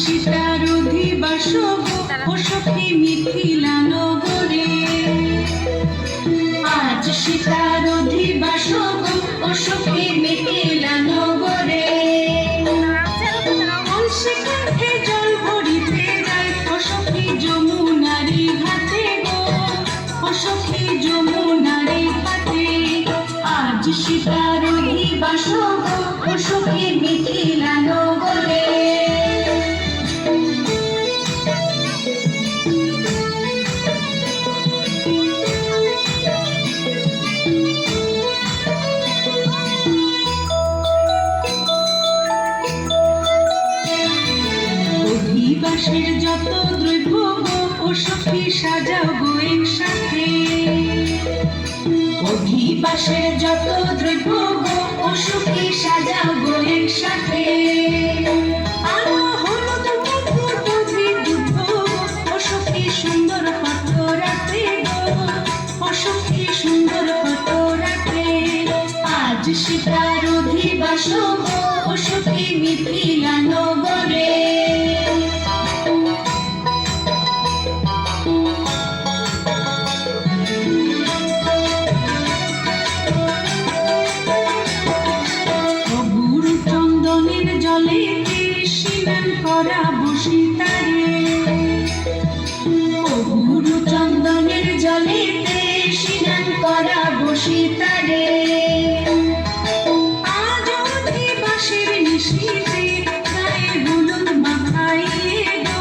সীতার অধিবাস ও সখী মিথিলা নগরে, আজ সীতার অধিবাস ও সখী মিথিলা নগরে। কলসিকাঠে জল ভরিতে যায় ও সখী যমুনারি ঘাটে গো, ও সখী যমুনারি ঘাটে। আজ সীতার অধিবাস ও সখী মিথিলা নগরে। অধিবাসের যত দ্রব্য ও সখী সাজাও গো একসাথে, অধিবাসের যত দ্রব্য ও সখী সাজাও গো একসাথে। আরো হলুদ মুকুট দুধ ও সখী সুন্দর পাথরাতে গো, ও সখী সুন্দর পাথরাতে। আজ সীতার অধিবাস ও সখী মিথিলা নগরে। করাবো সীতারে, ও গুরু চন্দনের জলেতে স্নান করাবো সীতারে। আজ অধিবাসের নিশীথে গায়ে হলুদ মাখাইয়ে গো,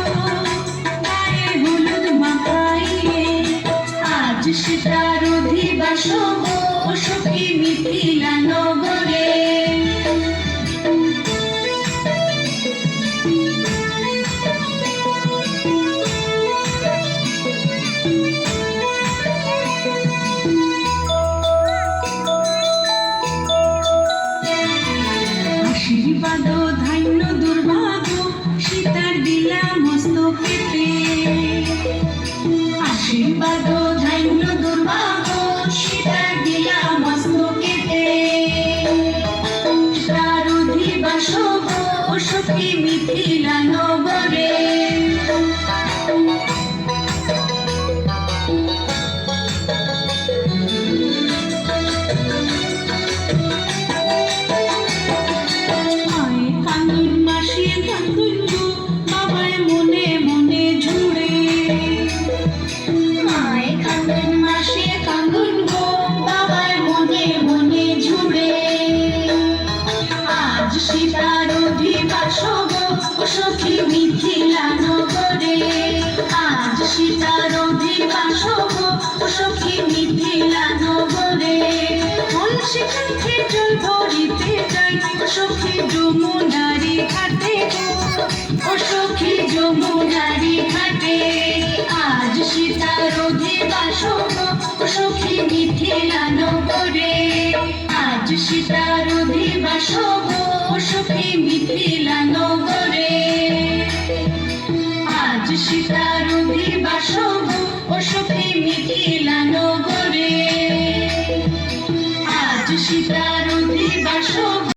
গায়ে হলুদ মাখাইয়ে। আজ সীতার অধিবাস ও সখী মিথিলা নগরে। আশীর্বাদ ধান্য দুর্ভাগ্য সীতার দিলা মস্তকেতে, আশীর্বাদ ধান্য দুর্ভাগ্য সীতার দিলা মস্তকেতে। তার অধিবাস ও সখী মিথিলা নগরে। বাবায় মনে মনে ঝুড়ে, মায় কান্দন মাসে কান্দন গো, বাবায় মনে মনে ঝুড়ে। আজ সীতার অধিবাস গো ও সখী মিথিলা নগরে। আজ সীতার অধিবাস গো ও সখী মিথিলা নগরে। কলসিকাঠে জল ভরিতে যায় ও সখী যমুনারি ঘাটে গো, ও সখী যমুনারি ঘাটে। আজ সীতার অধিবাস ও সখী মিথিলা নগরে। আজ সীতার অধিবাস